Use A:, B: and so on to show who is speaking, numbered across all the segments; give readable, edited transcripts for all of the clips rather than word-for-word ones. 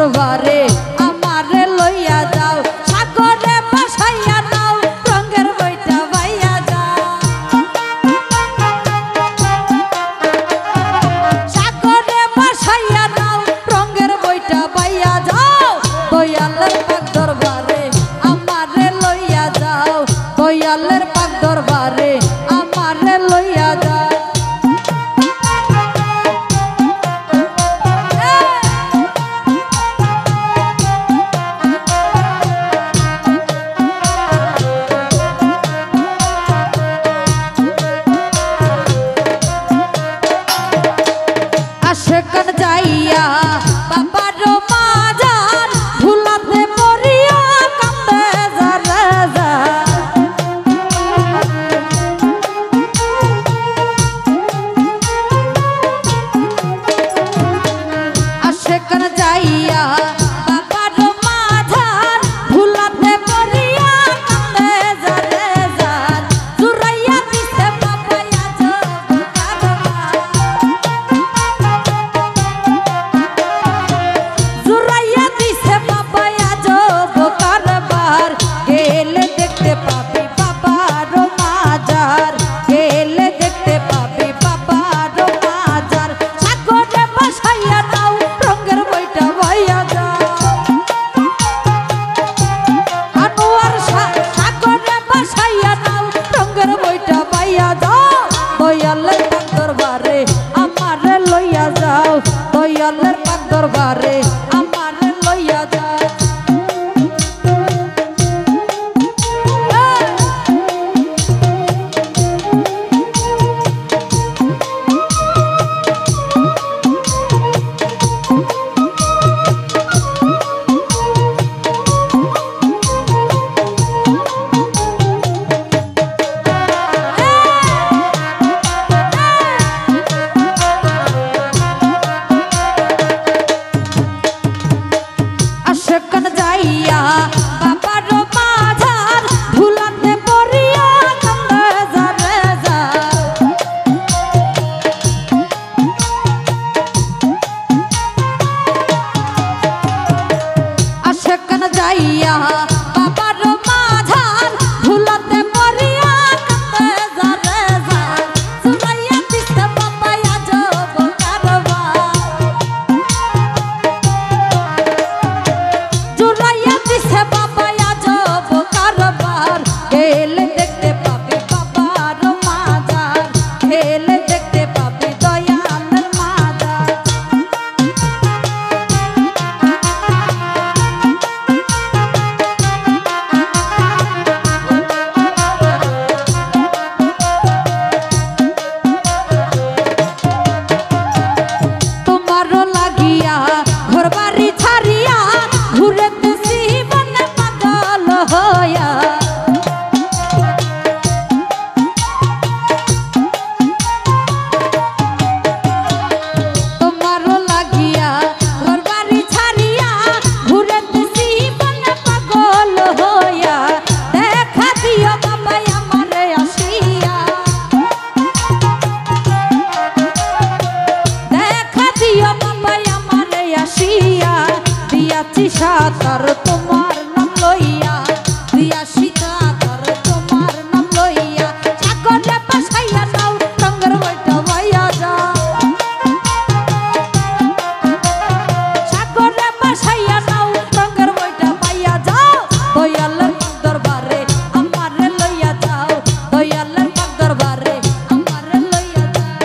A: দরবারে আমারে লইয়া যাও সাগরে ভাসাইয়া নাও রঙের বইটা বাইয়া যাও সাগরে ভাসাইয়া নাও রঙের বইটা বাইয়া যাও দয়ালের পাক দরবারে আমারে লইয়া যাও দয়ালের পাক দরবারে আমারে লইয়া যাও সেখান যাইয়া বাবার মাজার ভুলাতে মরিয়া কান্দে যারা যা সেখান যাইয়া বাবার মাজার ভুলাতে মরিয়া কান্দে যারা যা জুরাইয়া দিতে বাবায়া জুরাইয়া দিছে বাবা আজব কারবার গেলে দেখতে পাবি বাবার মাজার গেলে দেখতে পাবি বাবার মাজার সাগরে ভাসাইয়া নাও রঙের বইটা বাইয়া যাও আনোয়ার সাগরে ভাসাইয়া নাও রঙের বইটা বাইয়া যাও দয়ালের পাক দরবারে আমারে লইয়া যাও দয়ালের পাক দরবারে আমারে লইয়া যাও সেখান যাইয়া বাবার মাঝার ভুলাতে পড়িয়া কান্দে যারে যা সেখান যাইয়া বাবার মাঝার ভুলাতে পড়িয়া কান্দে যারে যা জুরাইয়া দিতে বাবা আজব কারবার জুরাইয়া দিছে বাবা আজব কারবার গেলে দেখতে পাবি বাবার মাজার গেলে দেখতে পাবি দয়ালের মাজার তোমারও লাগিয়া ঘর বাড়ি ছাড়িয়া ঘুরেতেছি বনে পাগল হইয়া তোমারও লাগিয়া ঘর বাড়ি ছাড়িয়া ঘুরেতেছি বনে পাগল হইয়া দেখা দিও বাবা আমারে আসিয়া দেখা দিও বাবা আমারে আসিয়া দিয়াছি সাতার তোমার নাম লইয়া দিয়াছি সাতার তোমার নাম লইয়া সাগরে ভাসাইয়া নাও রঙের বইটা বাইয়া যাও সাগরে ভাসাইয়া নাও রঙের বইটা বাইয়া যাও দয়ালের পাক দরবারে আমারে লইয়া যাও দয়ালের পাক দরবারে আমারে লইয়া যাও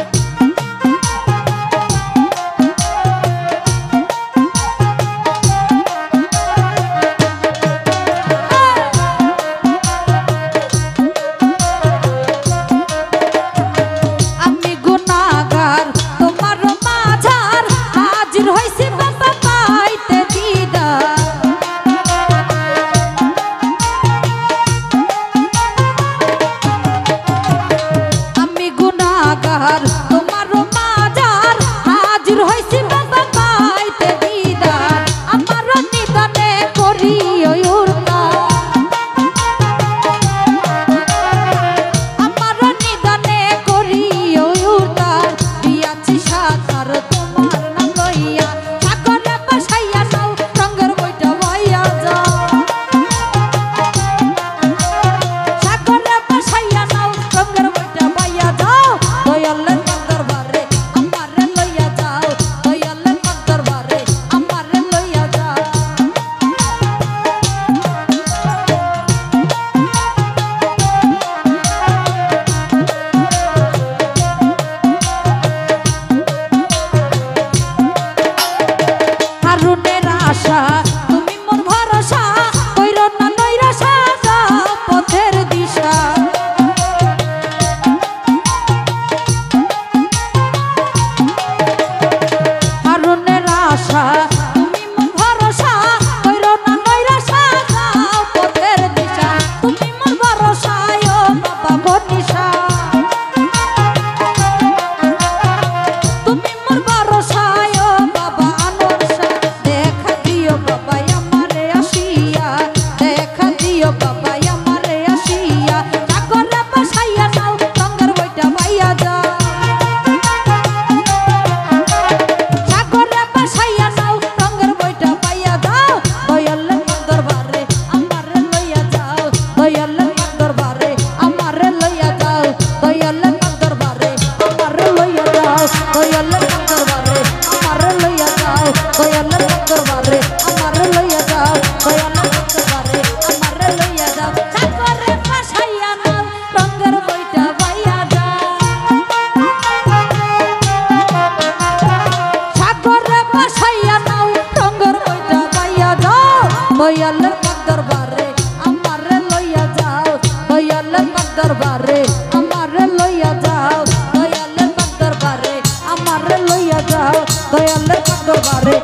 A: দরবারে আমারে লইয়া যাও দয়ালের পাক দরবারে আমারে লইয়া যাও দয়ালের পাক দরবারে